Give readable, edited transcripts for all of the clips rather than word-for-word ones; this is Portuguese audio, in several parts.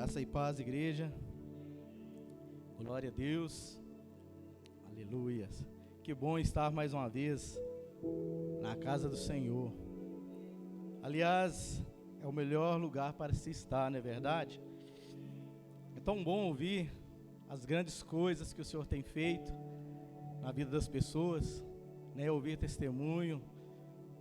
Graça e paz, igreja. Glória a Deus. Aleluia. Que bom estar mais uma vez na casa do Senhor. Aliás, é o melhor lugar para se estar, não é verdade? É tão bom ouvir as grandes coisas que o Senhor tem feito na vida das pessoas, né? Ouvir testemunho.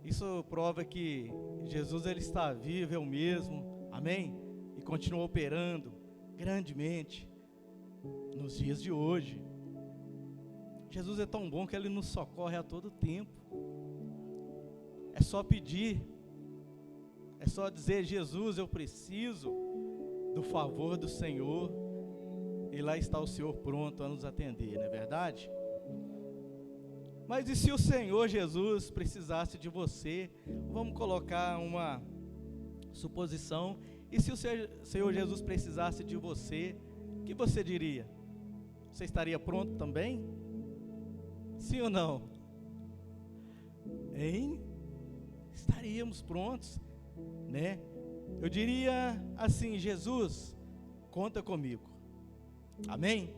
Isso prova que Jesus, ele está vivo, é o mesmo, amém? E continua operando grandemente nos dias de hoje. Jesus é tão bom que ele nos socorre a todo tempo. É só pedir, é só dizer: Jesus, eu preciso do favor do Senhor, e lá está o Senhor pronto a nos atender, não é verdade? Mas e se o Senhor Jesus precisasse de você? Vamos colocar uma suposição. E se o Senhor Jesus precisasse de você, o que você diria? Você estaria pronto também? Sim ou não? Hein? Estaríamos prontos, né? Eu diria assim: Jesus, conta comigo. Amém?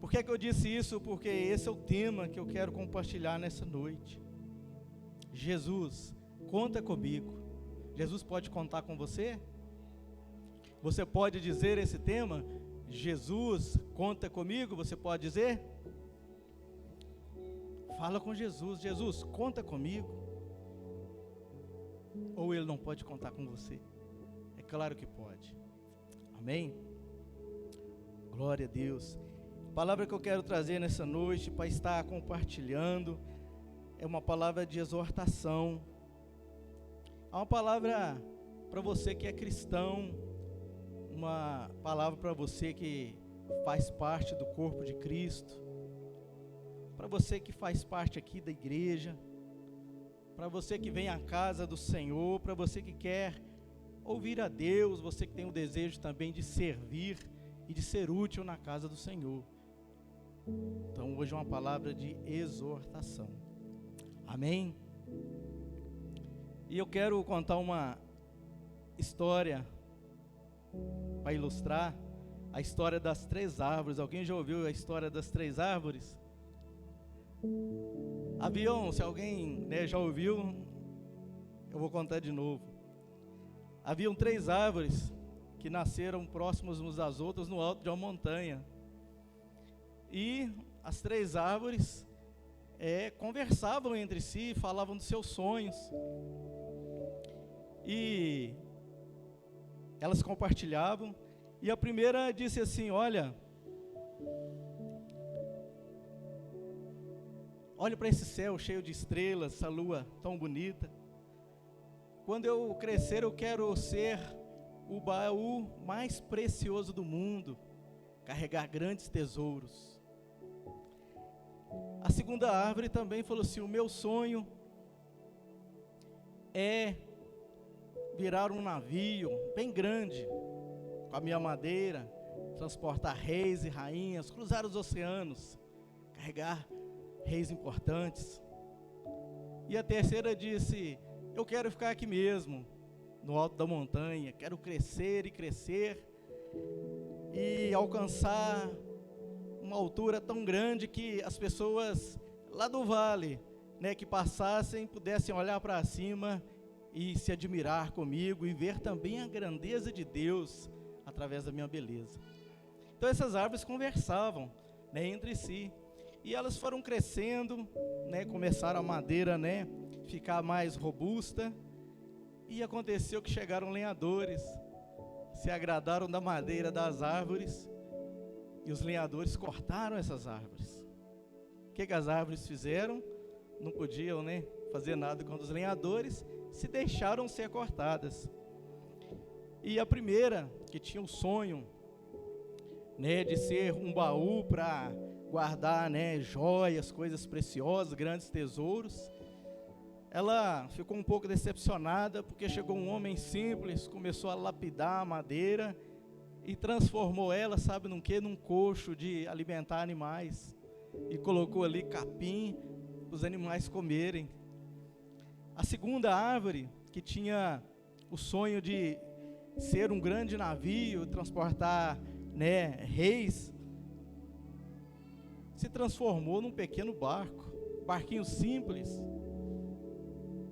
Por que eu disse isso? Porque esse é o tema que eu quero compartilhar nessa noite. Jesus, conta comigo. Jesus pode contar com você? Você pode dizer esse tema? Jesus, conta comigo? Você pode dizer? Fala com Jesus: Jesus, conta comigo. Ou ele não pode contar com você? É claro que pode. Amém? Glória a Deus. A palavra que eu quero trazer nessa noite para estar compartilhando é uma palavra de exortação. É uma palavra para você que é cristão, uma palavra para você que faz parte do corpo de Cristo, para você que faz parte aqui da igreja, para você que vem à casa do Senhor, para você que quer ouvir a Deus, você que tem o desejo também de servir e de ser útil na casa do Senhor. Então hoje é uma palavra de exortação. Amém? E eu quero contar uma história para ilustrar a história das 3 árvores. Alguém já ouviu a história das 3 árvores? Se alguém, já ouviu, eu vou contar de novo. Haviam 3 árvores que nasceram próximas umas das outras no alto de uma montanha. E as 3 árvores conversavam entre si, falavam dos seus sonhos. E elas compartilhavam. E a primeira disse assim: olha para esse céu cheio de estrelas, essa lua tão bonita. Quando eu crescer, eu quero ser o baú mais precioso do mundo, carregar grandes tesouros. A segunda árvore também falou assim: o meu sonho é virar um navio bem grande, com a minha madeira, transportar reis e rainhas, cruzar os oceanos, carregar reis importantes. E a terceira disse: eu quero ficar aqui mesmo, no alto da montanha, quero crescer e crescer, e alcançar uma altura tão grande que as pessoas lá do vale, que passassem, pudessem olhar para cima e se admirar comigo e ver também a grandeza de Deus através da minha beleza. Então essas árvores conversavam, entre si, e elas foram crescendo, começaram a madeira, ficar mais robusta, e aconteceu que chegaram lenhadores, se agradaram da madeira das árvores, e os lenhadores cortaram essas árvores. O que as árvores fizeram? Não podiam, fazer nada quando os lenhadores se deixaram ser cortadas. E a primeira, que tinha o sonho, de ser um baú para guardar, joias, coisas preciosas, grandes tesouros, ela ficou um pouco decepcionada, porque chegou um homem simples, começou a lapidar a madeira e transformou ela, sabe num quê? Num coxo de alimentar animais, e colocou ali capim para os animais comerem. A segunda árvore, que tinha o sonho de ser um grande navio, transportar, né, reis, se transformou num pequeno barco, barquinho simples.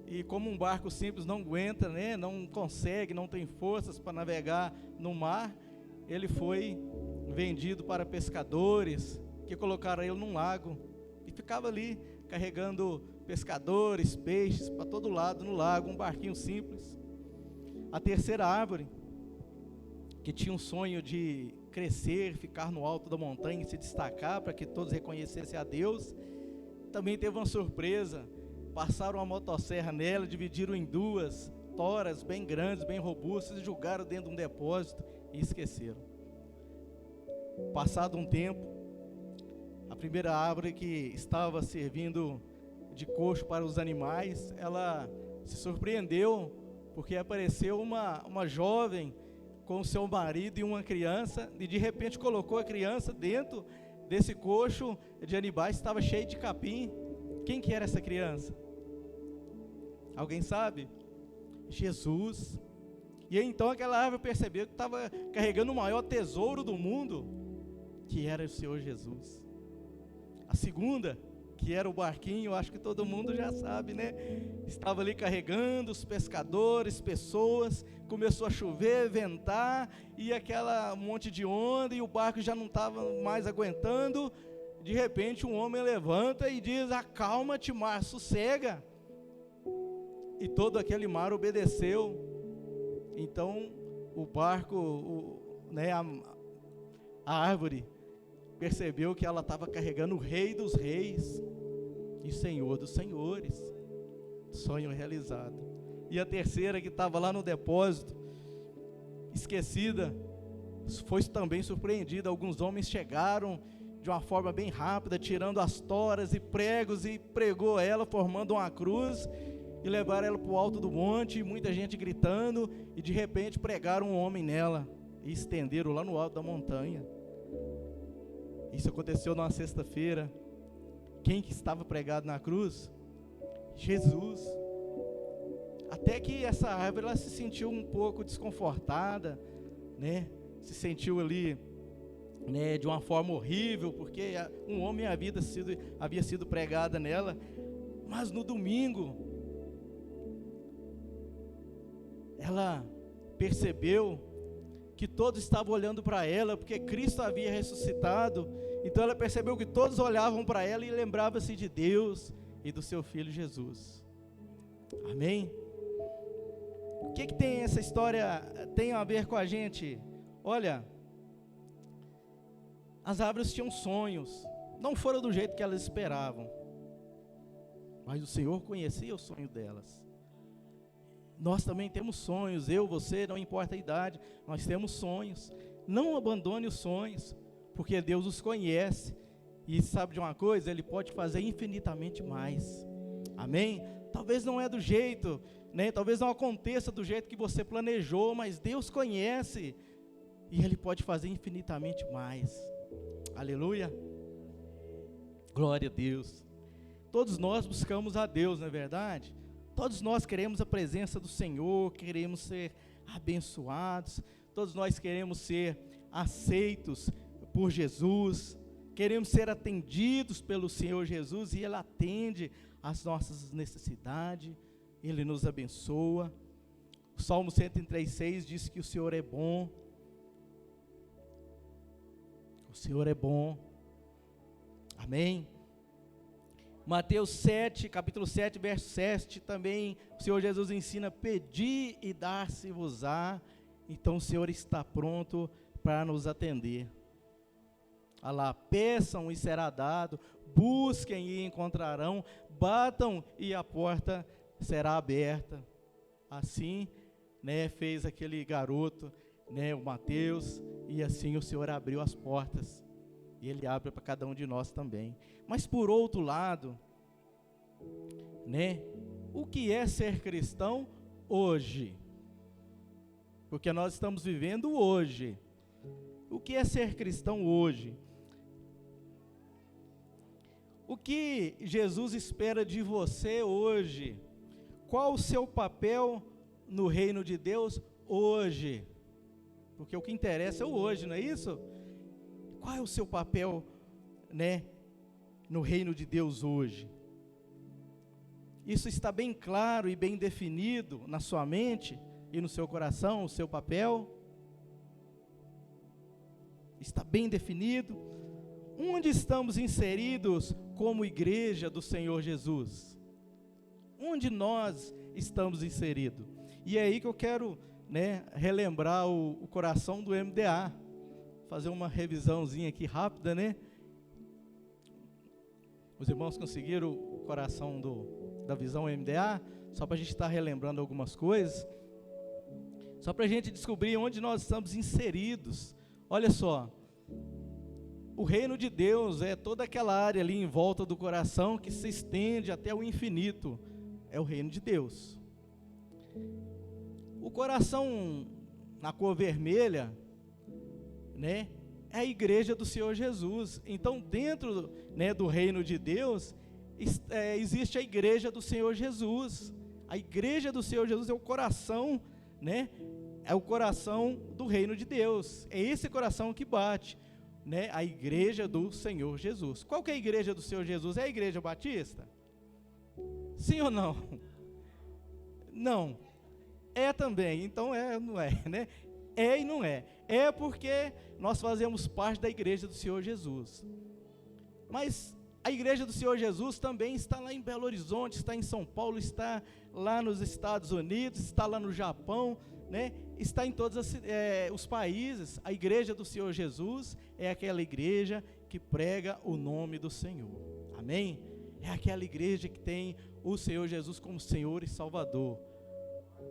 E como um barco simples não aguenta, né, não consegue, não tem forças para navegar no mar, ele foi vendido para pescadores, que colocaram ele num lago, e ficava ali, carregando pescadores, peixes, para todo lado no lago, um barquinho simples. A terceira árvore, que tinha um sonho de crescer, ficar no alto da montanha e se destacar, para que todos reconhecessem a Deus, também teve uma surpresa. Passaram uma motosserra nela, dividiram em duas toras bem grandes, bem robustas, e jogaram dentro de um depósito e esqueceram. Passado um tempo, a primeira árvore que estava servindo de coxo para os animais, ela se surpreendeu, porque apareceu uma jovem com seu marido e uma criança, e de repente colocou a criança dentro desse coxo de animais, estava cheio de capim. Quem que era essa criança? Alguém sabe? Jesus. E então aquela árvore percebeu que estava carregando o maior tesouro do mundo, que era o Senhor Jesus. A segunda, que era o barquinho, acho que todo mundo já sabe, né? Estava ali carregando os pescadores, pessoas, começou a chover, ventar, e aquela monte de onda, e o barco já não estava mais aguentando. De repente um homem levanta e diz: acalma-te, mar, sossega. E todo aquele mar obedeceu. Então o barco, a árvore, percebeu que ela estava carregando o Rei dos Reis e Senhor dos Senhores. Sonho realizado. E a terceira, que estava lá no depósito, esquecida, foi também surpreendida. Alguns homens chegaram de uma forma bem rápida, tirando as toras e pregos, e pregou ela, formando uma cruz, e levaram ela para o alto do monte, e muita gente gritando, e de repente pregaram um homem nela, e estenderam lá no alto da montanha. Isso aconteceu numa sexta-feira. Quem que estava pregado na cruz? Jesus. Até que essa árvore, ela se sentiu um pouco desconfortada, né? Se sentiu ali, né, de uma forma horrível, porque um homem havia sido pregada nela. Mas no domingo, ela percebeu que todos estavam olhando para ela, porque Cristo havia ressuscitado. Então ela percebeu que todos olhavam para ela e lembravam-se de Deus e do seu Filho Jesus. Amém? O que tem essa história, tem a ver com a gente? Olha, as árvores tinham sonhos, não foram do jeito que elas esperavam, mas o Senhor conhecia o sonho delas. Nós também temos sonhos, eu, você, não importa a idade, nós temos sonhos. Não abandone os sonhos, porque Deus os conhece, e sabe de uma coisa? Ele pode fazer infinitamente mais. Amém? Talvez não é do jeito, né? Talvez não aconteça do jeito que você planejou, mas Deus conhece, e Ele pode fazer infinitamente mais. Aleluia. Glória a Deus. Todos nós buscamos a Deus, não é verdade? Todos nós queremos a presença do Senhor, queremos ser abençoados, todos nós queremos ser aceitos por Jesus, queremos ser atendidos pelo Senhor Jesus, e Ele atende às nossas necessidades, Ele nos abençoa. O Salmo 103:6 diz que o Senhor é bom. O Senhor é bom. Amém? Mateus 7, capítulo 7, verso 7, também o Senhor Jesus ensina: pedir e dar-se-vos-á. Então o Senhor está pronto para nos atender. Olha lá, peçam e será dado, busquem e encontrarão, batam e a porta será aberta. Assim, né, fez aquele garoto, né, o Mateus, e assim o Senhor abriu as portas, e Ele abre para cada um de nós também. Mas por outro lado, né, o que é ser cristão hoje? Porque nós estamos vivendo hoje. O que é ser cristão hoje? O que Jesus espera de você hoje? Qual o seu papel no reino de Deus hoje? porque o que interessa é o hoje, não é isso? Qual é o seu papel, né, no reino de Deus hoje? Isso está bem claro e bem definido na sua mente e no seu coração, o seu papel? Está bem definido? Onde estamos inseridos como igreja do Senhor Jesus? Onde nós estamos inseridos? E é aí que eu quero, né, relembrar o coração do MDA, fazer uma revisãozinha aqui rápida, né? Os irmãos conseguiram o coração da visão MDA, só para a gente estar relembrando algumas coisas, só para a gente descobrir onde nós estamos inseridos. Olha só, o reino de Deus é toda aquela área ali em volta do coração que se estende até o infinito, é o reino de Deus. O coração na cor vermelha, né, é a igreja do Senhor Jesus. Então, dentro, né, do reino de Deus, existe a igreja do Senhor Jesus. A igreja do Senhor Jesus é o coração, né, é o coração do reino de Deus. É esse coração que bate, né, a igreja do Senhor Jesus. Qual que é a igreja do Senhor Jesus? É a igreja batista? Sim ou não? Não. É também. Então não é, né? É e não é. É porque nós fazemos parte da igreja do Senhor Jesus. Mas a igreja do Senhor Jesus também está lá em Belo Horizonte, está em São Paulo, está lá nos Estados Unidos, está lá no Japão, né? Está em todos os países. A igreja do Senhor Jesus é aquela igreja que prega o nome do Senhor. Amém? É aquela igreja que tem o Senhor Jesus como Senhor e Salvador,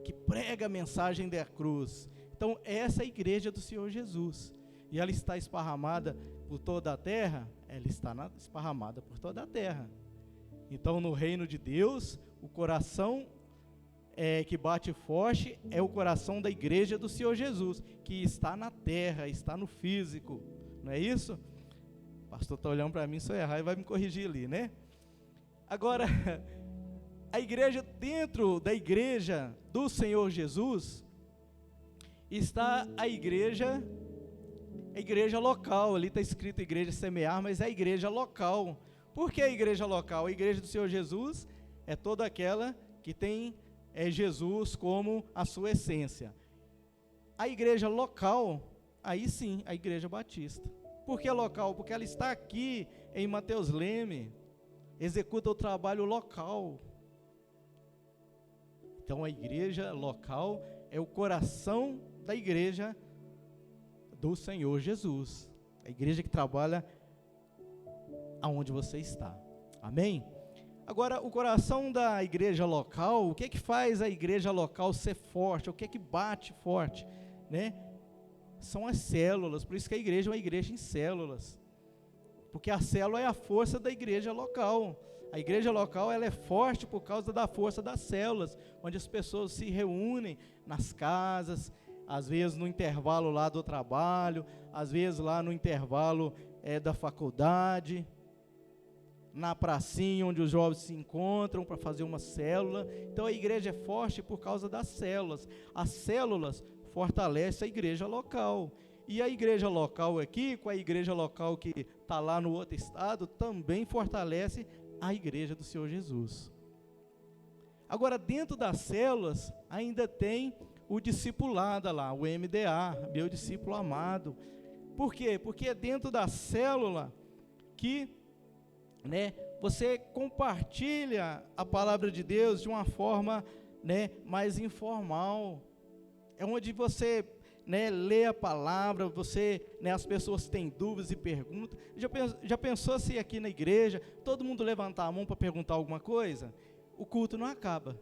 que prega a mensagem da cruz. Então, essa é a igreja do Senhor Jesus, e ela está esparramada por toda a terra. Ela está esparramada por toda a terra. Então, no reino de Deus, o coração que bate forte é o coração da igreja do Senhor Jesus, que está na terra, está no físico, não é isso? O pastor está olhando para mim, se eu errar, ele vai me corrigir ali, né? Agora, a igreja, dentro da igreja do Senhor Jesus, está a igreja local. Ali está escrito igreja semear, mas é a igreja local. Por que a igreja local? A igreja do Senhor Jesus é toda aquela que tem Jesus como a sua essência. A igreja local, aí sim, a igreja batista. Por que local? Porque ela está aqui em Mateus Leme, executa o trabalho local. Então, a igreja local é o coração da igreja do Senhor Jesus. A igreja que trabalha aonde você está. Amém? Agora, o coração da igreja local, o que é que faz a igreja local ser forte? O que é que bate forte, né? São as células. Por isso que a igreja é uma igreja em células. Porque a célula é a força da igreja local. A igreja local, ela é forte por causa da força das células, onde as pessoas se reúnem nas casas, às vezes no intervalo lá do trabalho, às vezes lá no intervalo da faculdade, na pracinha onde os jovens se encontram para fazer uma célula. Então a igreja é forte por causa das células. As células fortalecem a igreja local. E a igreja local aqui, com a igreja local que está lá no outro estado, também fortalece a igreja do Senhor Jesus. Agora, dentro das células, ainda tem o discipulado lá, o MDA, meu discípulo amado. Por quê? Porque é dentro da célula que, né, você compartilha a palavra de Deus de uma forma, né, mais informal. É onde você, né, lê a palavra, você, né, as pessoas têm dúvidas e perguntam. Já pensou se aqui na igreja todo mundo levantar a mão para perguntar alguma coisa? O culto não acaba,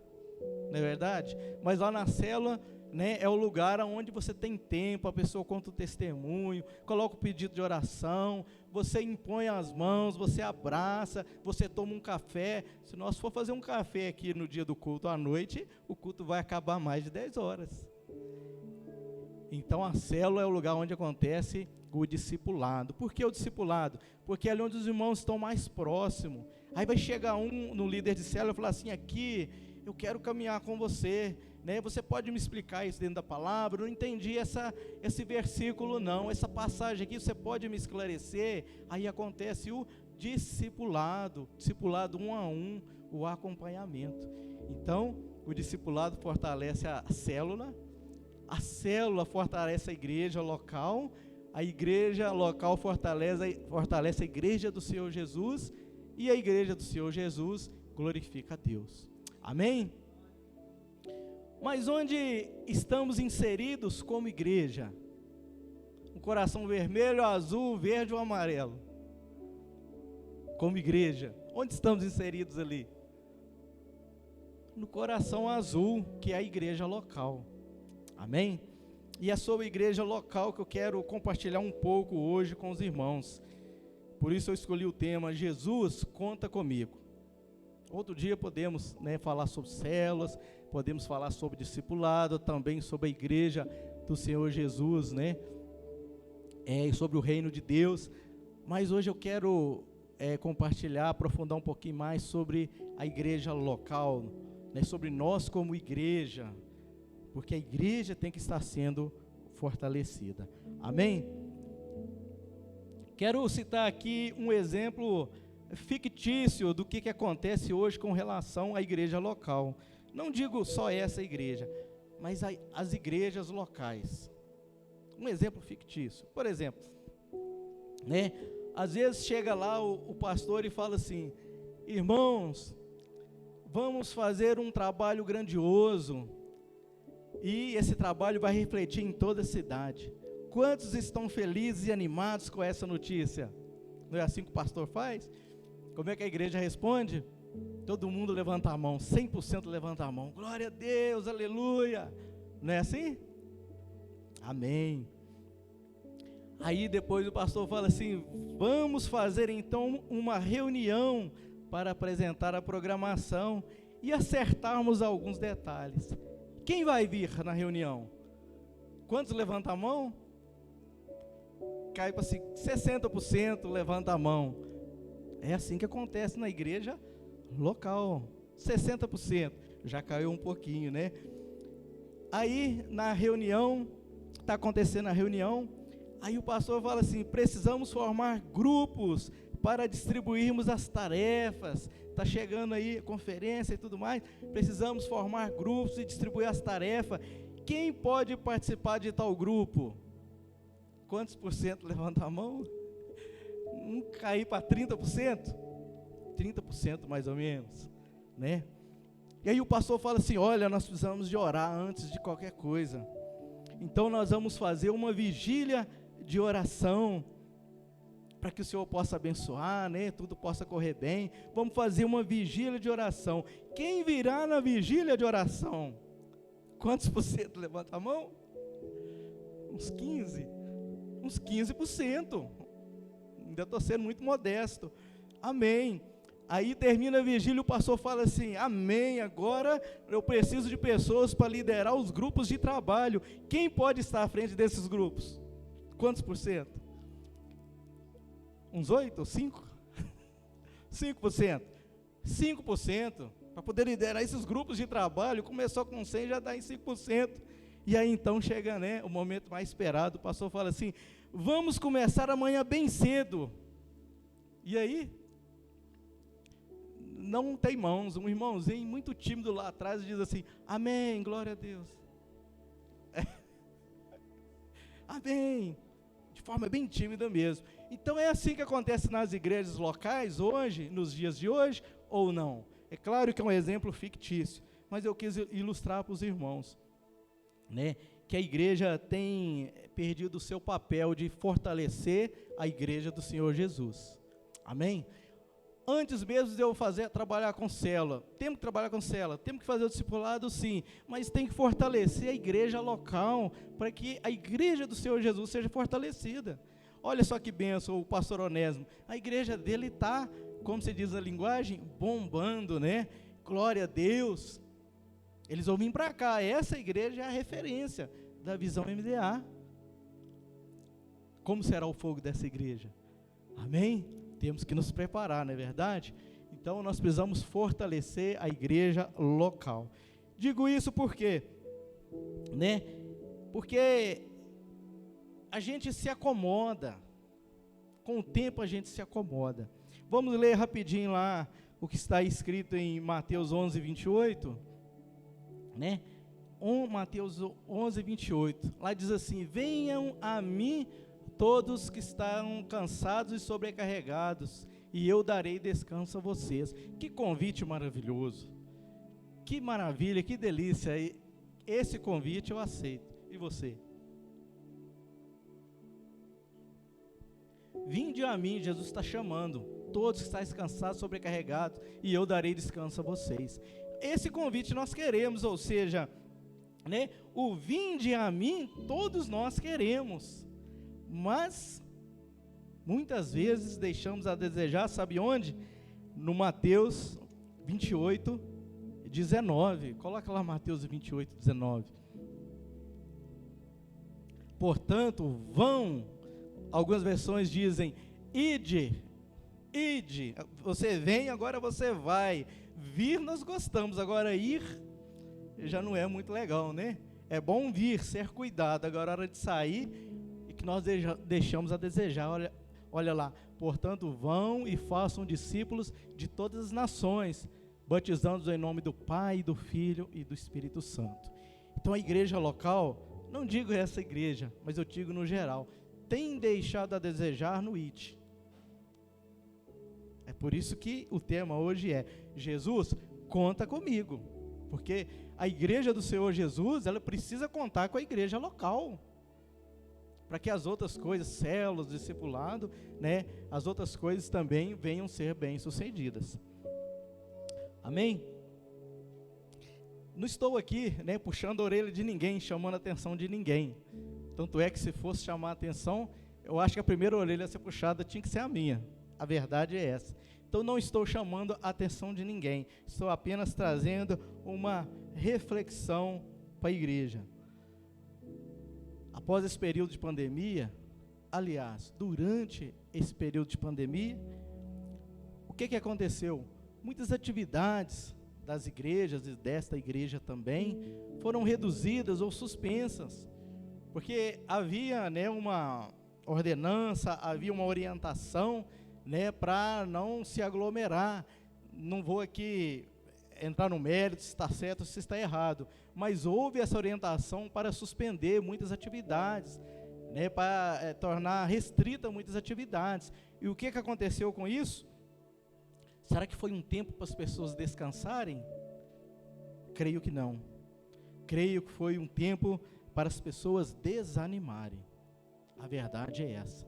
não é verdade? Mas lá na célula, né, é o lugar onde você tem tempo, a pessoa conta o testemunho, coloca o pedido de oração, você impõe as mãos, você abraça, você toma um café. Se nós for fazer um café aqui no dia do culto à noite, o culto vai acabar mais de 10 horas. Então a célula é o lugar onde acontece o discipulado. Por que o discipulado? Porque é ali onde os irmãos estão mais próximos. Aí vai chegar no líder de célula e falar assim: aqui, eu quero caminhar com você né? Você pode me explicar isso dentro da palavra? Eu não entendi esse versículo não, essa passagem aqui, você pode me esclarecer? Aí acontece o discipulado um a um, o acompanhamento. Então, o discipulado fortalece a célula fortalece a igreja local, a igreja local fortalece a igreja do Senhor Jesus, e a igreja do Senhor Jesus glorifica a Deus. Amém? Mas onde estamos inseridos como igreja? O coração vermelho, azul, verde ou amarelo? Como igreja, onde estamos inseridos ali? No coração azul, que é a igreja local. Amém? E é sobre a igreja local que eu quero compartilhar um pouco hoje com os irmãos. Por isso eu escolhi o tema Jesus conta comigo. Outro dia podemos, né, falar sobre células, podemos falar sobre discipulado, também sobre a igreja do Senhor Jesus, né? Sobre o reino de Deus. Mas hoje eu quero compartilhar, aprofundar um pouquinho mais sobre a igreja local, né, sobre nós como igreja, porque a igreja tem que estar sendo fortalecida. Amém? Quero citar aqui um exemplo fictício do que acontece hoje com relação à igreja local. Não digo só essa igreja, mas as igrejas locais. Um exemplo fictício. Por exemplo, né? Às vezes chega lá o pastor e fala assim: irmãos, vamos fazer um trabalho grandioso, e esse trabalho vai refletir em toda a cidade. Quantos estão felizes e animados com essa notícia? Não é assim que o pastor faz? Como é que a igreja responde? Todo mundo levanta a mão, 100% levanta a mão. Glória a Deus, aleluia. Não é assim? Amém. Aí depois o pastor fala assim: vamos fazer então uma reunião para apresentar a programação e acertarmos alguns detalhes. Quem vai vir na reunião? Quantos levantam a mão? Cai para 60% levanta a mão. É assim que acontece na igreja local. 60%. Já caiu um pouquinho, né? Aí na reunião, está acontecendo a reunião, aí o pastor fala assim: precisamos formar grupos para distribuirmos as tarefas. Está chegando aí a conferência e tudo mais. Precisamos formar grupos e distribuir as tarefas. Quem pode participar de tal grupo? Quantos por cento levanta a mão? Cair para 30%? 30% mais ou menos, né? E aí o pastor fala assim: olha, nós precisamos de orar antes de qualquer coisa. Então nós vamos fazer uma vigília de oração, para que o Senhor possa abençoar, né? Tudo possa correr bem. Vamos fazer uma vigília de oração. Quem virá na vigília de oração? Quantos por cento levanta a mão? Uns 15%. Ainda estou sendo muito modesto. Amém. Aí termina a vigília, o pastor fala assim: amém, agora eu preciso de pessoas para liderar os grupos de trabalho. Quem pode estar à frente desses grupos? Quantos por cento? Uns 8 ou 5? 5%. 5%. Para poder liderar esses grupos de trabalho, começou com 100, já dá em 5%. E aí então chega, né, o momento mais esperado, o pastor fala assim: vamos começar amanhã bem cedo. E aí? Não tem mãos, um irmãozinho muito tímido lá atrás diz assim: amém, glória a Deus. Amém. De forma bem tímida mesmo. Então é assim que acontece nas igrejas locais hoje, nos dias de hoje, ou não? É claro que é um exemplo fictício, mas eu quis ilustrar para os irmãos, né, que a igreja tem perdido o seu papel de fortalecer a igreja do Senhor Jesus. Amém? Antes mesmo de eu trabalhar com célula, temos que trabalhar com célula, temos que fazer o discipulado sim, mas tem que fortalecer a igreja local, para que a igreja do Senhor Jesus seja fortalecida. Olha só que bênção o pastor Onésimo, a igreja dele está, como se diz a linguagem, bombando, né? Glória a Deus. Eles vão vir para cá, essa igreja é a referência da Visão MDA. Como será o fogo dessa igreja? Amém? Temos que nos preparar, não é verdade? Então nós precisamos fortalecer a igreja local. Digo isso porque né? Porque a gente se acomoda, com o tempo a gente se acomoda. Vamos ler rapidinho lá o que está escrito em Mateus 11, 28, né? Mateus 11, 28, lá diz assim: venham a mim todos que estão cansados e sobrecarregados, e eu darei descanso a vocês. Que convite maravilhoso, que maravilha, que delícia, esse convite eu aceito. E você? Vinde a mim, Jesus está chamando, todos que estáis cansados, sobrecarregados, e eu darei descanso a vocês. Esse convite nós queremos, ou seja, né, o vinde a mim, todos nós queremos, mas muitas vezes deixamos a desejar, sabe onde? No Mateus 28, 19, coloca lá Mateus 28, 19. Portanto, vão, algumas versões dizem, ide, você vem, agora você vai. Vir nós gostamos, agora ir já não é muito legal, né? É bom vir, ser cuidado, agora é hora de sair, e que nós deixamos a desejar. Olha lá, portanto vão e façam discípulos de todas as nações, batizando-os em nome do Pai, do Filho e do Espírito Santo. Então a igreja local, não digo essa igreja, mas eu digo no geral, tem deixado a desejar no IT. É por isso que o tema hoje é: Jesus, conta comigo. Porque a igreja do Senhor Jesus, ela precisa contar com a igreja local, para que as outras coisas, células, discipulado, né, as outras coisas também venham ser bem-sucedidas. Amém? Não estou aqui, né, puxando a orelha de ninguém, chamando a atenção de ninguém. Tanto é que se fosse chamar a atenção, eu acho que a primeira orelha a ser puxada tinha que ser a minha. A verdade é essa. Então não estou chamando a atenção de ninguém, estou apenas trazendo uma reflexão para a igreja. Após esse período de pandemia, aliás, durante esse período de pandemia, o que aconteceu? Muitas atividades das igrejas e desta igreja também foram reduzidas ou suspensas, porque havia, né, uma ordenança, havia uma orientação, né, para não se aglomerar. Não vou aqui entrar no mérito se está certo ou se está errado, mas houve essa orientação para suspender muitas atividades, né, para tornar restrita muitas atividades. E o que aconteceu com isso? Será que foi um tempo para as pessoas descansarem? Creio que não. Creio que foi um tempo para as pessoas desanimarem. A verdade é essa.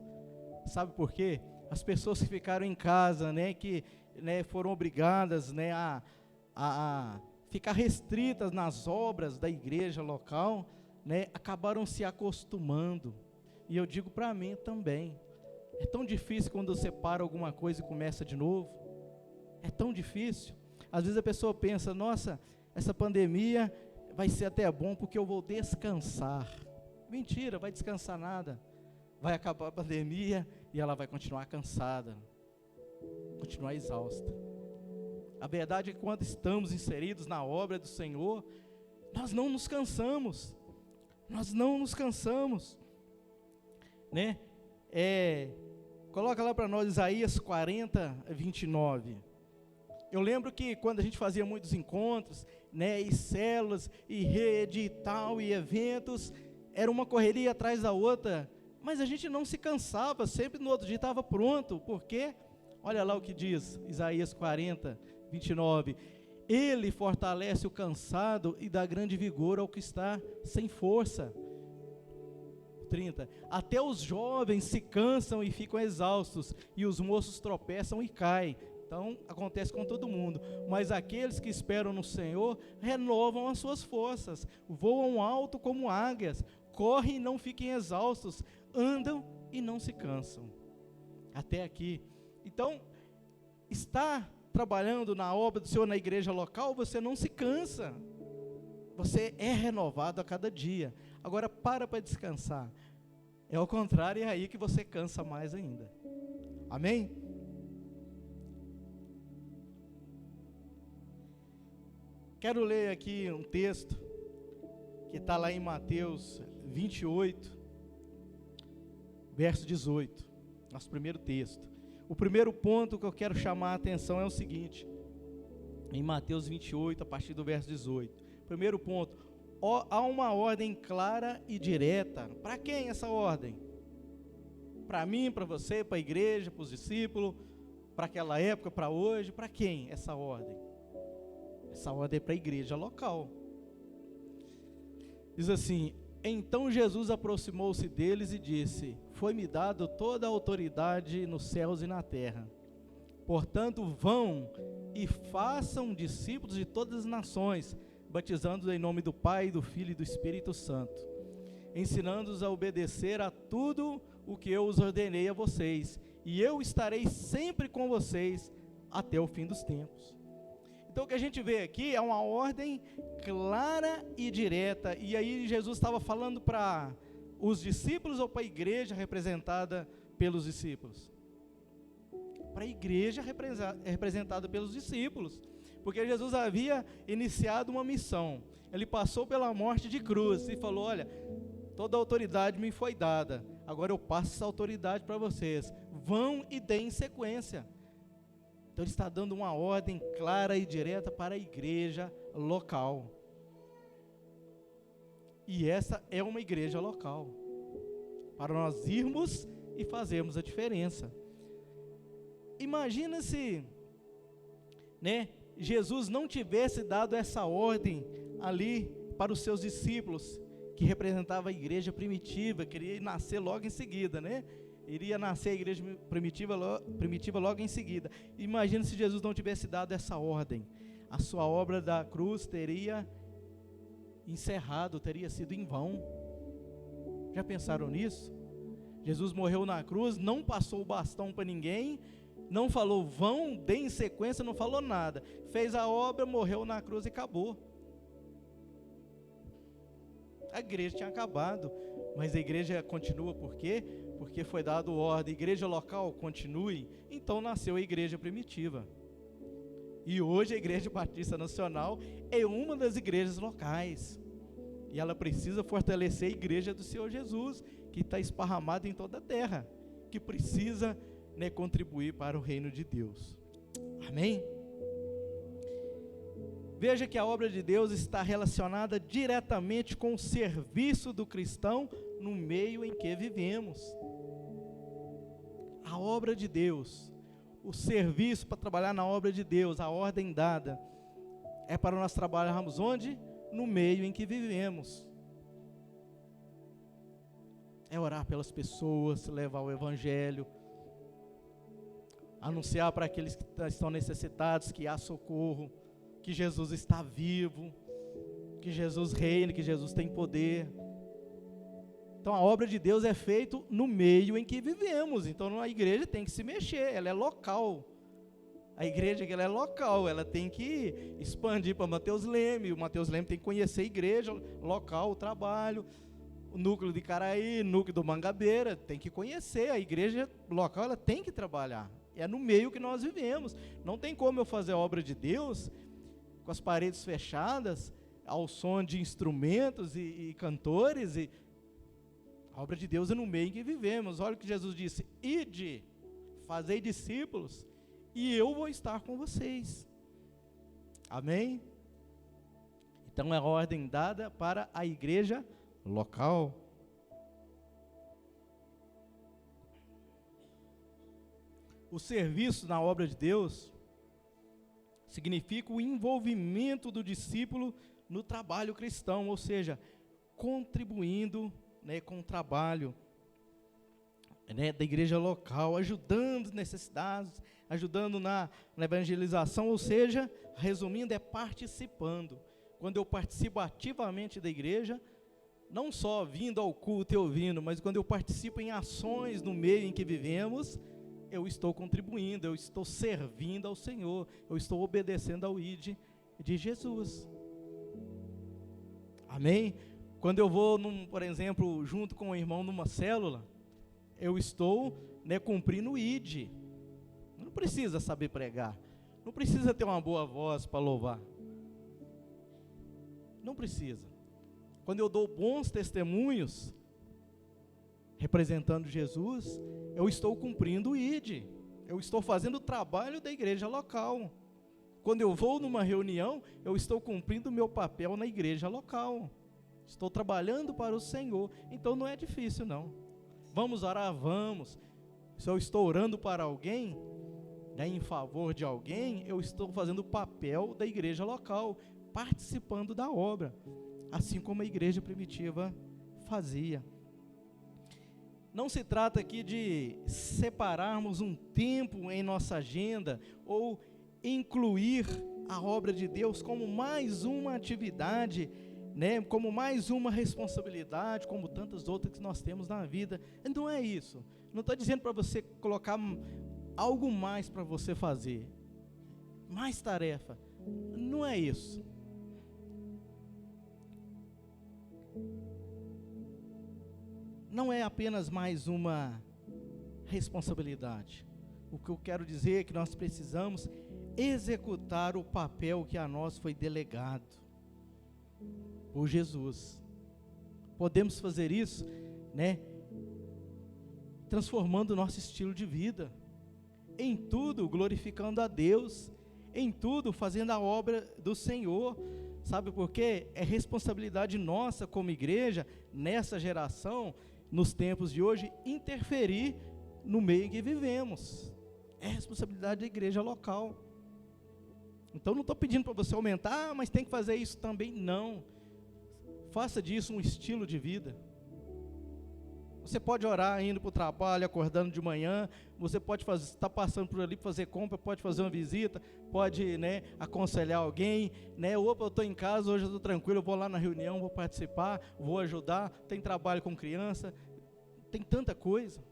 Sabe por quê? As pessoas que ficaram em casa, né, que, né, foram obrigadas, né, a ficar restritas nas obras da igreja local, né, acabaram se acostumando. E eu digo para mim também, é tão difícil quando você para alguma coisa e começa de novo. É tão difícil. Às vezes a pessoa pensa: nossa, essa pandemia vai ser até bom porque eu vou descansar. Mentira, vai descansar nada. Vai acabar a pandemia e ela vai continuar cansada, continuar exausta. A verdade é que quando estamos inseridos na obra do Senhor, nós não nos cansamos. Nós não nos cansamos, né? Coloca lá para nós Isaías 40, 29. Eu lembro que quando a gente fazia muitos encontros, né, e células, e rede e tal, e eventos, era uma correria atrás da outra, mas a gente não se cansava, sempre no outro dia estava pronto. Por quê? Olha lá o que diz Isaías 40, 29. Ele fortalece o cansado e dá grande vigor ao que está sem força. 30. Até os jovens se cansam e ficam exaustos, e os moços tropeçam e caem. Então, acontece com todo mundo. Mas aqueles que esperam no Senhor renovam as suas forças, voam alto como águias, correm e não fiquem exaustos, andam e não se cansam. Até aqui. Então, está trabalhando na obra do Senhor na igreja local, você não se cansa. Você é renovado a cada dia. Agora para descansar. É ao contrário, é aí que você cansa mais ainda. Amém? Quero ler aqui um texto que está lá em Mateus 28, verso 18, nosso primeiro texto. O primeiro ponto que eu quero chamar a atenção é o seguinte, em Mateus 28, a partir do verso 18. Primeiro ponto, há uma ordem clara e direta. Para quem essa ordem? Para mim, para você, para a igreja, para os discípulos, para aquela época, para hoje, para quem essa ordem? Essa ordem é para a igreja local. Diz assim: então Jesus aproximou-se deles e disse: foi-me dado toda a autoridade nos céus e na terra. Portanto, vão e façam discípulos de todas as nações, batizando-os em nome do Pai, do Filho e do Espírito Santo, ensinando-os a obedecer a tudo o que eu os ordenei a vocês, e eu estarei sempre com vocês até o fim dos tempos. Então o que a gente vê aqui é uma ordem clara e direta, e aí Jesus estava falando para os discípulos ou para a igreja representada pelos discípulos? Para a igreja representada pelos discípulos, porque Jesus havia iniciado uma missão. Ele passou pela morte de cruz e falou: olha, toda a autoridade me foi dada, agora eu passo essa autoridade para vocês, vão e deem sequência. Então ele está dando uma ordem clara e direta para a igreja local, e essa é uma igreja local, para nós irmos e fazermos a diferença. Imagina se, Jesus não tivesse dado essa ordem ali para os seus discípulos, que representava a igreja primitiva, que iria nascer logo em seguida, iria nascer a igreja primitiva logo em seguida. Imagina se Jesus não tivesse dado essa ordem, a sua obra da cruz teria encerrado, teria sido em vão. Já pensaram nisso? Jesus morreu na cruz, não passou o bastão para ninguém, não falou vão, deem sequência, não falou nada, fez a obra, morreu na cruz e acabou. A igreja tinha acabado, mas a igreja continua. Por quê? Porque foi dado ordem, igreja local continue. Então nasceu a igreja primitiva, e hoje a Igreja Batista Nacional é uma das igrejas locais, e ela precisa fortalecer a igreja do Senhor Jesus, que está esparramada em toda a terra, que precisa contribuir para o reino de Deus. Amém? Veja que a obra de Deus está relacionada diretamente com o serviço do cristão no meio em que vivemos. A obra de Deus, o serviço para trabalhar na obra de Deus, a ordem dada, é para nós trabalharmos onde? No meio em que vivemos. É orar pelas pessoas, levar o evangelho, anunciar para aqueles que estão necessitados que há socorro, que Jesus está vivo, que Jesus reina, que Jesus tem poder. Então a obra de Deus é feita no meio em que vivemos. Então a igreja tem que se mexer, ela é local. A igreja ela é local, ela tem que expandir para Mateus Leme, o Mateus Leme tem que conhecer a igreja local, o trabalho, o núcleo de Caraí, o núcleo do Mangabeira, tem que conhecer, a igreja local ela tem que trabalhar. É no meio que nós vivemos. Não tem como eu fazer a obra de Deus com as paredes fechadas, ao som de instrumentos e cantores. A obra de Deus é no meio em que vivemos. Olha o que Jesus disse: ide, fazei discípulos, e eu vou estar com vocês. Amém? Então é a ordem dada para a igreja local. O serviço na obra de Deus significa o envolvimento do discípulo no trabalho cristão, ou seja, contribuindo com o trabalho da igreja local, ajudando os necessitados, ajudando na evangelização, ou seja, resumindo, é participando. Quando eu participo ativamente da igreja, não só vindo ao culto e ouvindo, mas quando eu participo em ações no meio em que vivemos, eu estou contribuindo, eu estou servindo ao Senhor, eu estou obedecendo ao ID de Jesus. Amém? Quando eu vou, por exemplo, junto com o irmão numa célula, eu estou cumprindo o ID. Não precisa saber pregar, não precisa ter uma boa voz para louvar, não precisa. quando eu dou bons testemunhos, representando Jesus, eu estou cumprindo o ID, eu estou fazendo o trabalho da igreja local. Quando eu vou numa reunião, eu estou cumprindo o meu papel na igreja local, estou trabalhando para o Senhor. Então não é difícil não. Vamos orar? Vamos. Se eu estou orando para alguém, né, em favor de alguém, eu estou fazendo o papel da igreja local, participando da obra, assim como a igreja primitiva fazia. Não se trata aqui de separarmos um tempo em nossa agenda ou incluir a obra de Deus como mais uma atividade, né, como mais uma responsabilidade, como tantas outras que nós temos na vida. Não é isso. Não estou dizendo para você colocar algo mais para você fazer, mais tarefa. Não é isso. Não é apenas mais uma responsabilidade. O que eu quero dizer é que nós precisamos executar o papel que a nós foi delegado por Jesus. Podemos fazer isso, né, transformando o nosso estilo de vida, em tudo glorificando a Deus, em tudo fazendo a obra do Senhor. Sabe por quê? É responsabilidade nossa como igreja, nessa geração, nos tempos de hoje, interferir no meio em que vivemos. É responsabilidade da igreja local. Então não estou pedindo para você aumentar, mas tem que fazer isso também. Não. Faça disso um estilo de vida. Você pode orar indo para o trabalho, acordando de manhã, você pode estar passando por ali para fazer compra, pode fazer uma visita, pode, né, aconselhar alguém, né, opa, eu estou em casa, hoje eu estou tranquilo, eu vou lá na reunião, vou participar, vou ajudar, tem trabalho com criança, tem tanta coisa,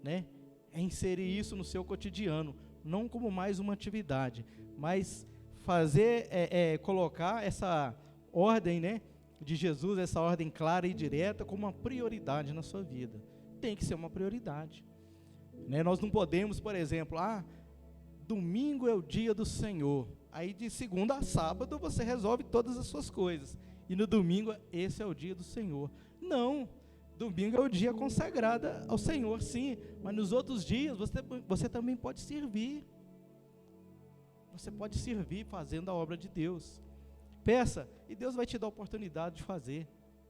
né, é inserir isso no seu cotidiano, não como mais uma atividade, mas fazer, colocar essa ordem, né, de Jesus, essa ordem clara e direta, como uma prioridade na sua vida. Tem que ser uma prioridade, né? Nós não podemos, por exemplo, domingo é o dia do Senhor, aí de segunda a sábado você resolve todas as suas coisas, e no domingo esse é o dia do Senhor. Não, domingo é o dia consagrado ao Senhor, sim, mas nos outros dias você também pode servir. Você pode servir fazendo a obra de Deus. Peça, e Deus vai te dar a oportunidade de fazer,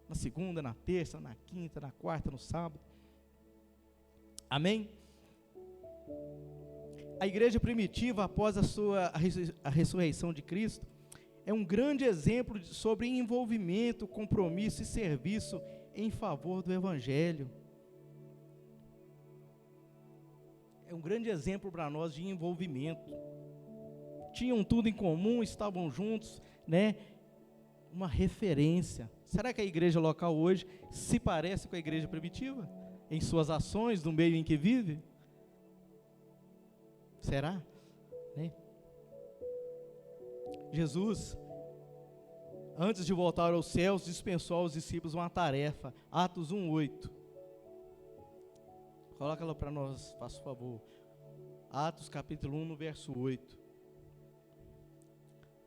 na segunda, na terça, na quinta, na quarta, no sábado. Amém? A igreja primitiva, após a ressurreição de Cristo, é um grande exemplo sobre envolvimento, compromisso e serviço em favor do Evangelho. É um grande exemplo para nós de envolvimento. Tinham tudo em comum, estavam juntos, né? Uma referência. Será que a igreja local hoje se parece com a igreja primitiva? Em suas ações, no meio em que vive? Será? Né? Jesus, antes de voltar aos céus, dispensou aos discípulos uma tarefa. Atos 1:8. Coloca ela para nós, faça o favor. Atos capítulo 1, no verso 8.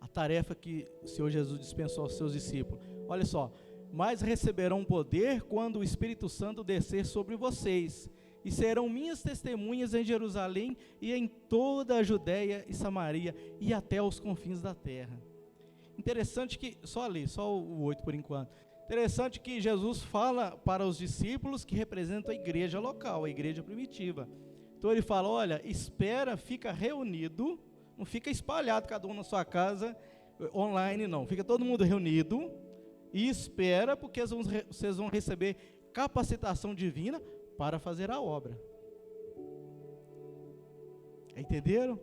A tarefa que o Senhor Jesus dispensou aos seus discípulos. Olha só. Mas receberão poder quando o Espírito Santo descer sobre vocês, e serão minhas testemunhas em Jerusalém e em toda a Judéia e Samaria e até os confins da terra. Interessante que, só o 8 por enquanto. Interessante que Jesus fala para os discípulos que representam a igreja local, a igreja primitiva. Então ele fala, olha, espera, fica reunido, não fica espalhado cada um na sua casa, online não, fica todo mundo reunido e espera, porque vocês vão receber capacitação divina para fazer a obra. Entenderam?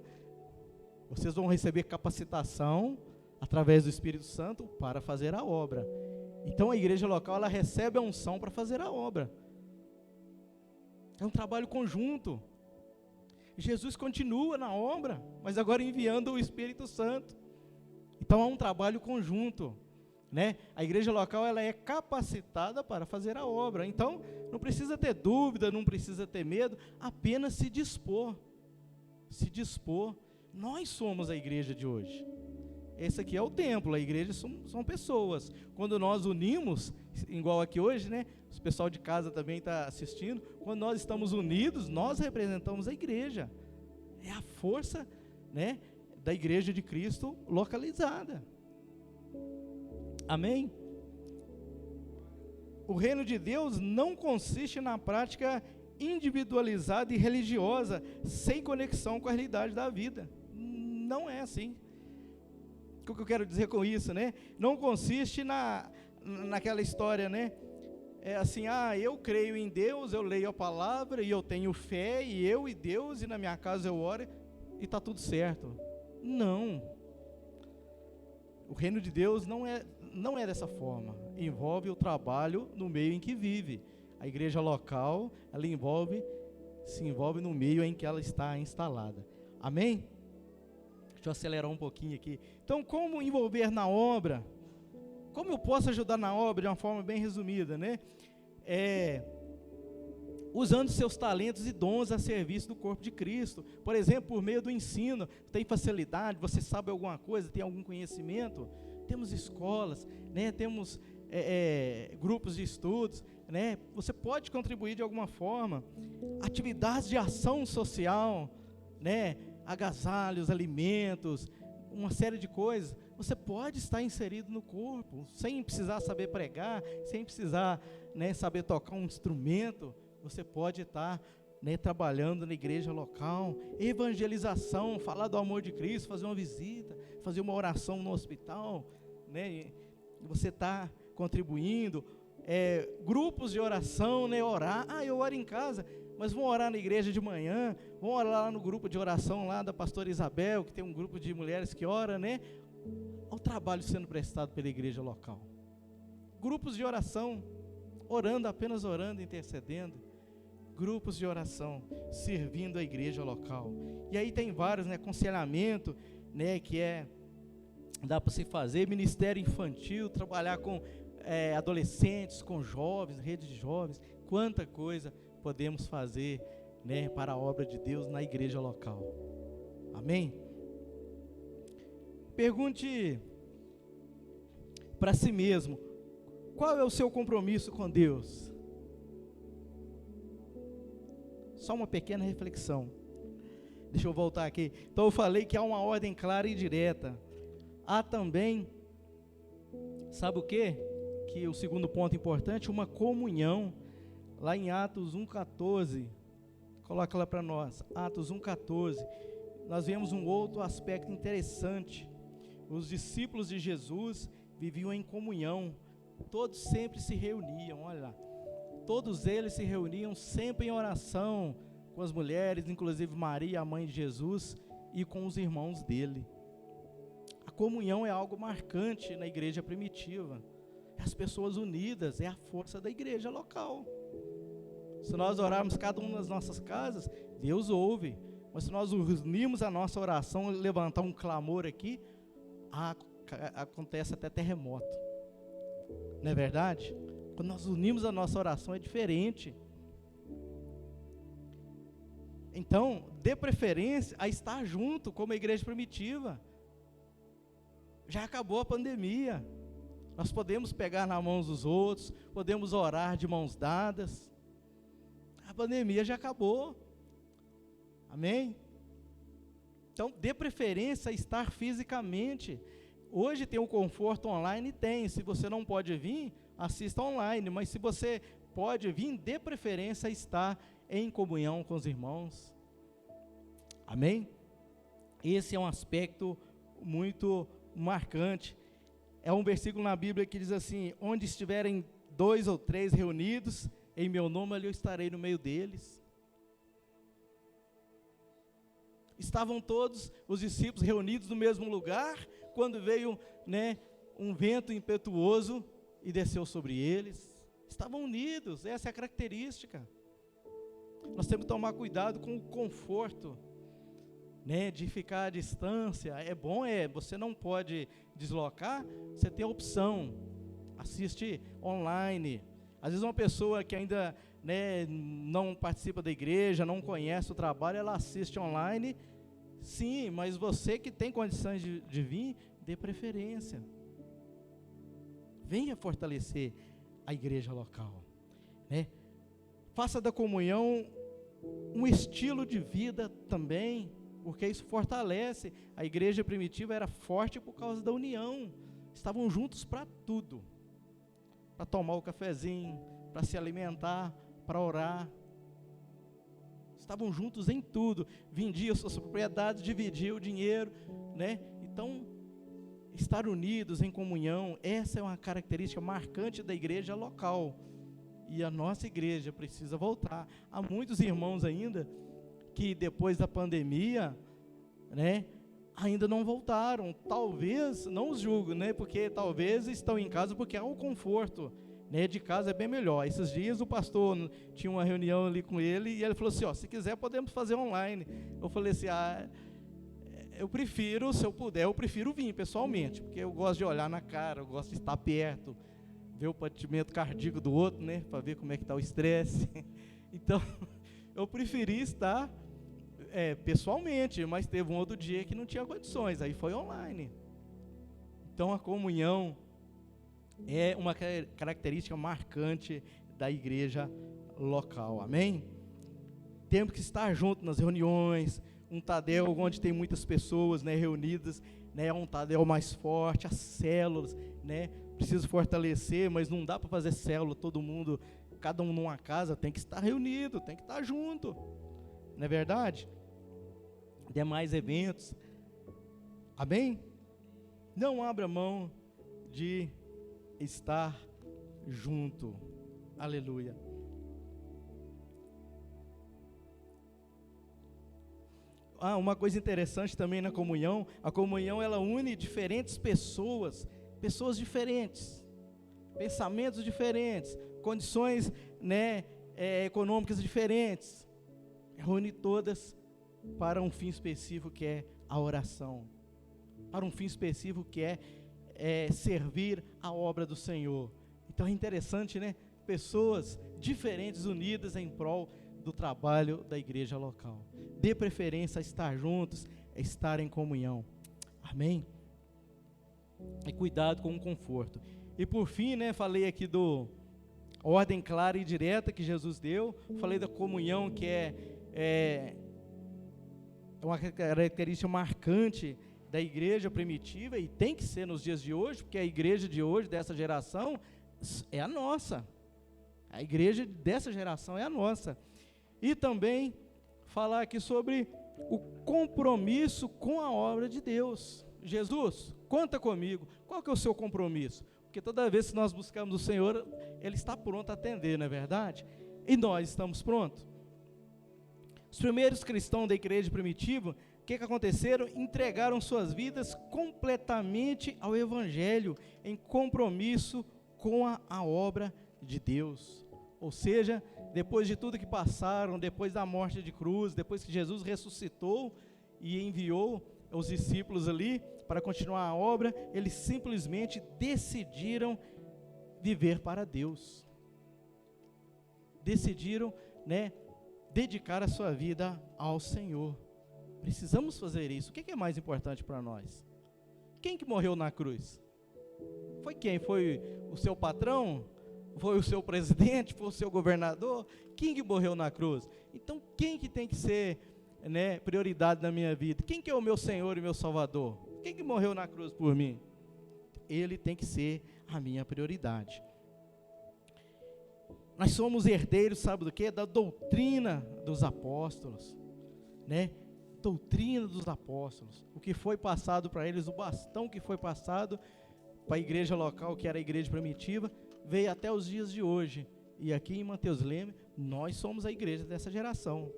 Vocês vão receber capacitação através do Espírito Santo para fazer a obra. Então a igreja local, ela recebe a unção para fazer a obra. É um trabalho conjunto. Jesus continua na obra, mas agora enviando o Espírito Santo. Então é um trabalho conjunto, né? A igreja local, ela é capacitada para fazer a obra. Então não precisa ter dúvida, não precisa ter medo, apenas se dispor. Se dispor. Nós somos a igreja de hoje. esse aqui é o templo, a igreja são pessoas. Quando nós unimos, igual aqui hoje, né? O pessoal de casa também está assistindo. Quando nós estamos unidos, nós representamos a igreja. É a força, né, da igreja de Cristo localizada. Amém? O reino de Deus não consiste na prática individualizada e religiosa, sem conexão com a realidade da vida. Não é assim. O que eu quero dizer com isso, né? Não consiste naquela história, né? É assim, eu creio em Deus, eu leio a palavra, e eu tenho fé, e eu e Deus, e na minha casa eu oro, e está tudo certo. Não. O reino de Deus não é dessa forma. Envolve o trabalho no meio em que vive. A igreja local, ela se envolve no meio em que ela está instalada. Amém? Deixa eu acelerar um pouquinho aqui. Então, como envolver na obra? Como eu posso ajudar na obra de uma forma bem resumida, né? Usando seus talentos e dons a serviço do corpo de Cristo. Por exemplo, por meio do ensino, tem facilidade, você sabe alguma coisa, tem algum conhecimento? Temos escolas, né? Temos grupos de estudos, né? Você pode contribuir de alguma forma. Atividades de ação social, né? Agasalhos, alimentos, uma série de coisas. Você pode estar inserido no corpo, sem precisar saber pregar, sem precisar, né, saber tocar um instrumento. Você pode estar, né, trabalhando na igreja local. Evangelização, falar do amor de Cristo, fazer uma visita, fazer uma oração no hospital, né? Você está contribuindo. Grupos de oração, né? Orar. Eu oro em casa, mas vão orar na igreja de manhã, vão orar lá no grupo de oração lá da pastora Isabel, que tem um grupo de mulheres que ora, né? Olha o trabalho sendo prestado pela igreja local. Grupos de oração, apenas orando, intercedendo. Grupos de oração, servindo a igreja local. E aí tem vários, né? Aconselhamento, né? Que dá para se fazer, ministério infantil, trabalhar com adolescentes, com jovens, rede de jovens. Quanta coisa podemos fazer, né, para a obra de Deus na igreja local. Amém? Pergunte para si mesmo, qual é o seu compromisso com Deus? Só uma pequena reflexão. Deixa eu voltar aqui. Então eu falei que há uma ordem clara e direta. Há também, sabe o quê? Que o segundo ponto importante, uma comunhão. Lá em Atos 1,14, coloca lá para nós, Atos 1,14, nós vemos um outro aspecto interessante. Os discípulos de Jesus viviam em comunhão, todos sempre se reuniam, olha lá, todos eles se reuniam sempre em oração, com as mulheres, inclusive Maria, a mãe de Jesus, e com os irmãos dele. A comunhão é algo marcante na igreja primitiva, as pessoas unidas, é a força da igreja local. Se nós orarmos cada um nas nossas casas, Deus ouve. Mas se nós unirmos a nossa oração, levantar um clamor aqui, acontece até terremoto. Não é verdade? Quando nós unimos a nossa oração é diferente. Então, dê preferência a estar junto como a igreja primitiva. Já acabou a pandemia. Nós podemos pegar na mão dos outros, podemos orar de mãos dadas. A pandemia já acabou. Amém? Então, dê preferência a estar fisicamente. Hoje tem o conforto online, se você não pode vir, assista online, mas se você pode vir, dê preferência a estar em comunhão com os irmãos. Amém? Esse é um aspecto muito marcante. É um versículo na Bíblia que diz assim: onde estiverem 2 ou 3 reunidos, em meu nome ali eu estarei no meio deles. Estavam todos os discípulos reunidos no mesmo lugar, quando veio, né, um vento impetuoso e desceu sobre eles. Estavam unidos, essa é a característica. Nós temos que tomar cuidado com o conforto, né, de ficar à distância. É bom, você não pode deslocar, você tem a opção, assiste online. Às vezes uma pessoa que ainda, né, não participa da igreja, não conhece o trabalho, ela assiste online, sim, mas você que tem condições de vir, dê preferência. Venha fortalecer a igreja local, né? Faça da comunhão um estilo de vida também, porque isso fortalece. A igreja primitiva era forte por causa da união. Estavam juntos para tudo. Para tomar o cafezinho, para se alimentar, para orar. Estavam juntos em tudo. Vendiam suas propriedades, dividiam o dinheiro, né? Então, estar unidos em comunhão, essa é uma característica marcante da igreja local. E a nossa igreja precisa voltar. Há muitos irmãos ainda que depois da pandemia, né, ainda não voltaram. Talvez, não os julgo, né, porque talvez estão em casa porque há o conforto, né, de casa é bem melhor. Esses dias o pastor tinha uma reunião ali com ele e ele falou assim, se quiser podemos fazer online. Eu falei assim, eu prefiro, se eu puder, eu prefiro vir pessoalmente, porque eu gosto de olhar na cara, eu gosto de estar perto, ver o batimento cardíaco do outro, né, para ver como é que está o estresse. Então, eu preferi estar pessoalmente, mas teve um outro dia que não tinha condições, aí foi online. Então, a comunhão é uma característica marcante da igreja local, amém? Temos que estar juntos nas reuniões, um Tadel onde tem muitas pessoas, né, reunidas, né, um Tadel mais forte, as células, né, precisa fortalecer, mas não dá para fazer célula, todo mundo, cada um numa casa, tem que estar reunido, tem que estar junto, não é verdade? Demais eventos, amém? Não abra mão de estar junto, aleluia. Uma coisa interessante também na comunhão, a comunhão ela une diferentes pessoas diferentes, pensamentos diferentes, condições, né, econômicas diferentes, reúne todas para um fim específico que é a oração, para um fim específico que é servir a obra do Senhor. Então é interessante, né, pessoas diferentes unidas em prol do trabalho da igreja local. Dê preferência a estar juntos, a estar em comunhão. Amém? E cuidado com o conforto. E por fim, né, falei aqui do ordem clara e direta que Jesus deu. Falei da comunhão que é uma característica marcante da igreja primitiva e tem que ser nos dias de hoje, porque a igreja de hoje, dessa geração, é a nossa. A igreja dessa geração é a nossa. E também falar aqui sobre o compromisso com a obra de Deus. Jesus, conta comigo. Qual que é o seu compromisso? Porque toda vez que nós buscamos o Senhor, Ele está pronto a atender, não é verdade? E nós estamos prontos? Os primeiros cristãos da igreja primitiva, o que aconteceram? Entregaram suas vidas completamente ao Evangelho, em compromisso com a obra de Deus. Ou seja, depois de tudo que passaram, depois da morte de cruz, depois que Jesus ressuscitou e enviou os discípulos ali para continuar a obra, eles simplesmente decidiram viver para Deus. Decidiram, né, dedicar a sua vida ao Senhor. Precisamos fazer isso. O que é mais importante para nós? Quem que morreu na cruz? Foi quem? Foi o seu patrão? Foi o seu presidente? Foi o seu governador? Quem que morreu na cruz? Então, quem que tem que ser, né, prioridade na minha vida? Quem que é o meu Senhor e meu Salvador? Quem que morreu na cruz por mim? Ele tem que ser a minha prioridade. Nós somos herdeiros, sabe do quê? Da doutrina dos apóstolos, né? Doutrina dos apóstolos. O que foi passado para eles, o bastão que foi passado para a igreja local, que era a igreja primitiva, veio até os dias de hoje. E aqui em Mateus Leme, nós somos a igreja dessa geração.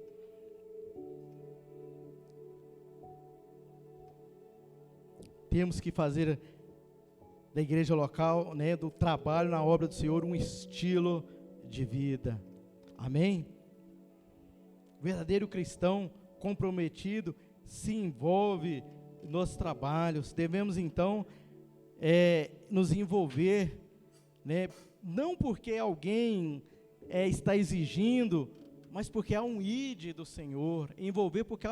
Temos que fazer da igreja local, né, do trabalho na obra do Senhor, um estilo de vida. Amém? O verdadeiro cristão comprometido se envolve nos trabalhos. Devemos então nos envolver, né, não porque alguém está exigindo, mas porque há um ide do Senhor. Envolver porque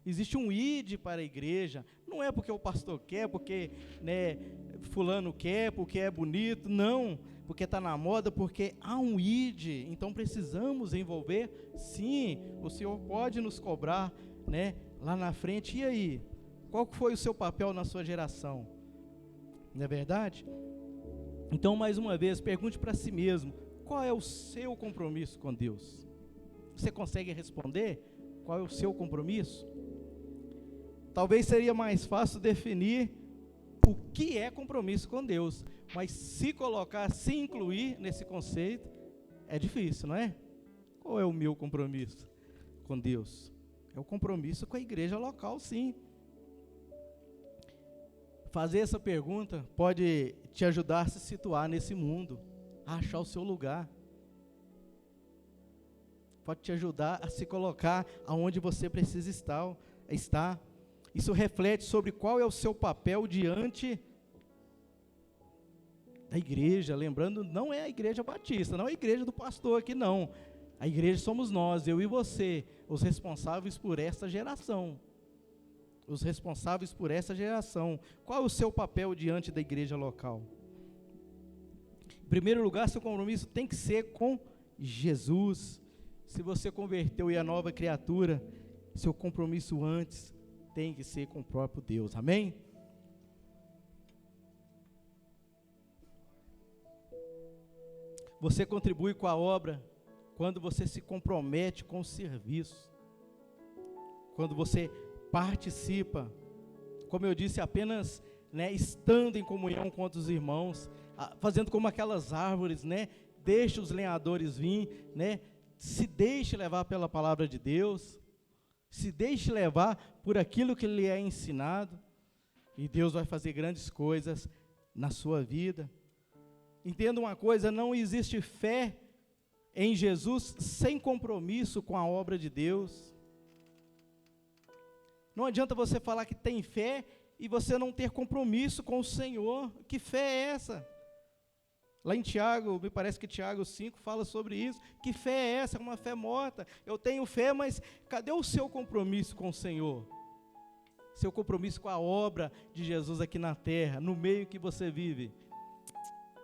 Existe um id para a igreja. Não é porque o pastor quer, porque, né, fulano quer, porque é bonito. Não, porque está na moda, porque há um id. Então precisamos envolver. Sim, o Senhor pode nos cobrar, né, lá na frente. E aí? Qual foi o seu papel na sua geração? Não é verdade? Então, mais uma vez, pergunte para si mesmo: qual é o seu compromisso com Deus? Você consegue responder? Qual é o seu compromisso? Talvez seria mais fácil definir o que é compromisso com Deus, mas se colocar, se incluir nesse conceito, é difícil, não é? Qual é o meu compromisso com Deus? É o compromisso com a igreja local, sim. Fazer essa pergunta pode te ajudar a se situar nesse mundo, a achar o seu lugar. Pode te ajudar a se colocar aonde você precisa estar. Isso reflete sobre qual é o seu papel diante da igreja. Lembrando, não é a igreja batista, não é a igreja do pastor aqui, não. A igreja somos nós, eu e você, os responsáveis por essa geração. Os responsáveis por essa geração. Qual é o seu papel diante da igreja local? Em primeiro lugar, seu compromisso tem que ser com Jesus. Se você converteu e é nova criatura, seu compromisso antes tem que ser com o próprio Deus. Amém? Você contribui com a obra quando você se compromete com o serviço. Quando você participa, como eu disse, apenas, né, estando em comunhão com outros irmãos, fazendo como aquelas árvores, né, deixe os lenhadores vir, né, se deixe levar pela palavra de Deus, se deixe levar por aquilo que lhe é ensinado, e Deus vai fazer grandes coisas na sua vida. Entenda uma coisa, não existe fé em Jesus sem compromisso com a obra de Deus. Não adianta você falar que tem fé e você não ter compromisso com o Senhor. Que fé é essa? Lá em Tiago, me parece que Tiago 5 fala sobre isso. Que fé é essa? É uma fé morta. Eu tenho fé, mas cadê o seu compromisso com o Senhor? Seu compromisso com a obra de Jesus aqui na terra, no meio que você vive.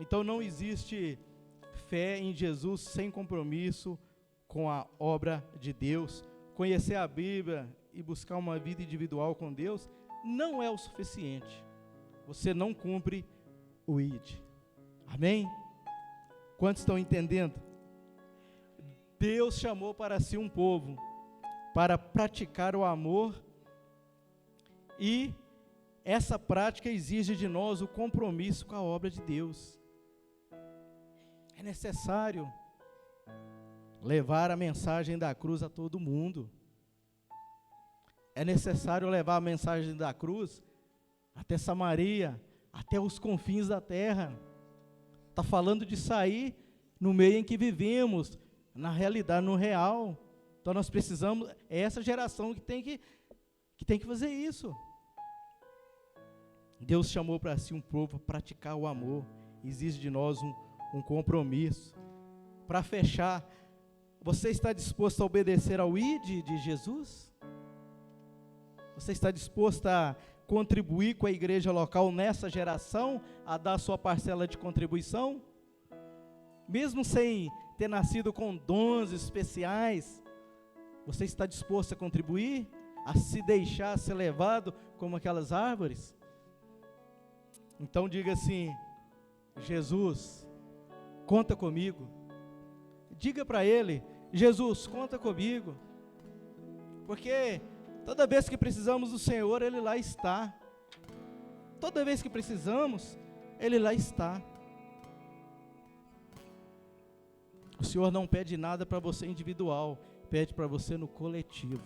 Então não existe fé em Jesus sem compromisso com a obra de Deus. Conhecer a Bíblia e buscar uma vida individual com Deus não é o suficiente. Você não cumpre o ID. Amém? Quantos estão entendendo? Deus chamou para si um povo para praticar o amor, e essa prática exige de nós o compromisso com a obra de Deus. É necessário levar a mensagem da cruz a todo mundo. É necessário levar a mensagem da cruz até Samaria, até os confins da terra. Está falando de sair no meio em que vivemos, na realidade, no real. Então nós precisamos, é essa geração que tem que fazer isso. Deus chamou para si um povo para praticar o amor. Exige de nós um compromisso. Para fechar, você está disposto a obedecer ao ID de Jesus? Você está disposto a contribuir com a igreja local nessa geração, a dar a sua parcela de contribuição? Mesmo sem ter nascido com dons especiais, você está disposto a contribuir, a se deixar ser levado como aquelas árvores? Então diga assim: Jesus, conta comigo. Diga para Ele: Jesus, conta comigo. Porque toda vez que precisamos do Senhor, Ele lá está. Toda vez que precisamos, Ele lá está. O Senhor não pede nada para você individual, pede para você no coletivo,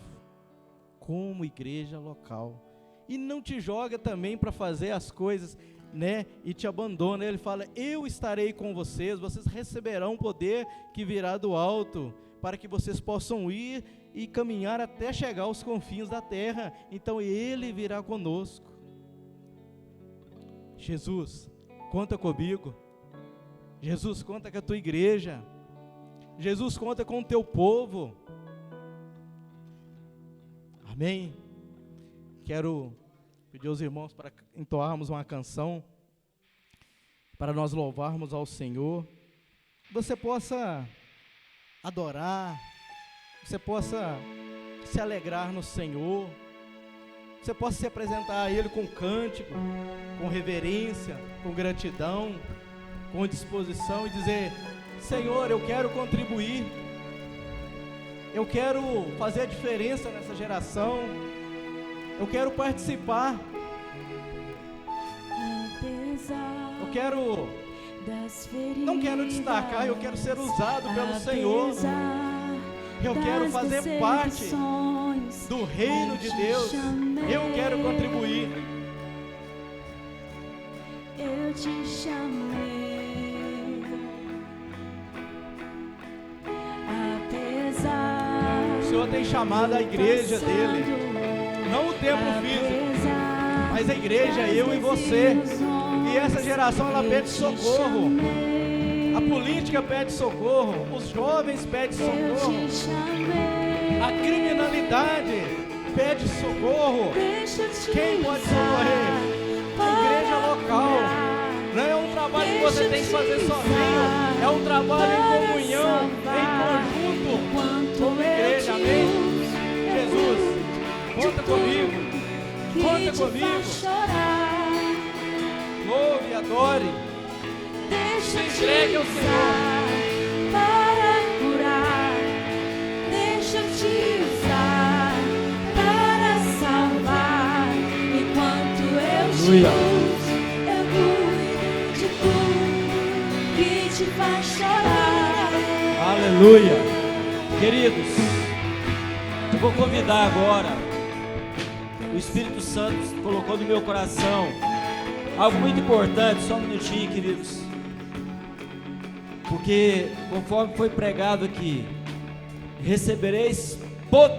como igreja local. E não te joga também para fazer as coisas, né, e te abandona. Ele fala: eu estarei com vocês, vocês receberão poder que virá do alto, para que vocês possam ir e caminhar até chegar aos confins da terra. Então Ele virá conosco. Jesus, conta comigo. Jesus, conta com a tua igreja. Jesus, conta com o teu povo. Amém? Quero pedir aos irmãos para entoarmos uma canção, para nós louvarmos ao Senhor. Você possa adorar, você possa se alegrar no Senhor, você possa se apresentar a Ele com cântico, com reverência, com gratidão, com disposição e dizer: Senhor, eu quero contribuir, eu quero fazer a diferença nessa geração, eu quero participar, não quero destacar, eu quero ser usado pelo Senhor, eu quero fazer parte do reino de Deus, eu quero contribuir. Eu te chamei, apesar. O Senhor tem chamado a igreja dele, não o templo físico, mas a igreja, eu e você. E essa geração, ela pede socorro. A política pede socorro, os jovens pedem socorro, a criminalidade pede socorro. Quem pode socorrer? A igreja local. Não é um trabalho que você tem que fazer sozinho, é um trabalho em comunhão, em conjunto, como igreja, amém? Jesus, conta comigo, louve e adore. Se entregue ao Senhor para curar, deixa eu te usar para salvar. Enquanto eu Jesus, eu cuido de tudo que te faz chorar. Aleluia. Queridos, eu vou convidar agora, o Espírito Santo colocou no meu coração algo muito importante. Só um minutinho, queridos. Porque, conforme foi pregado aqui, recebereis poder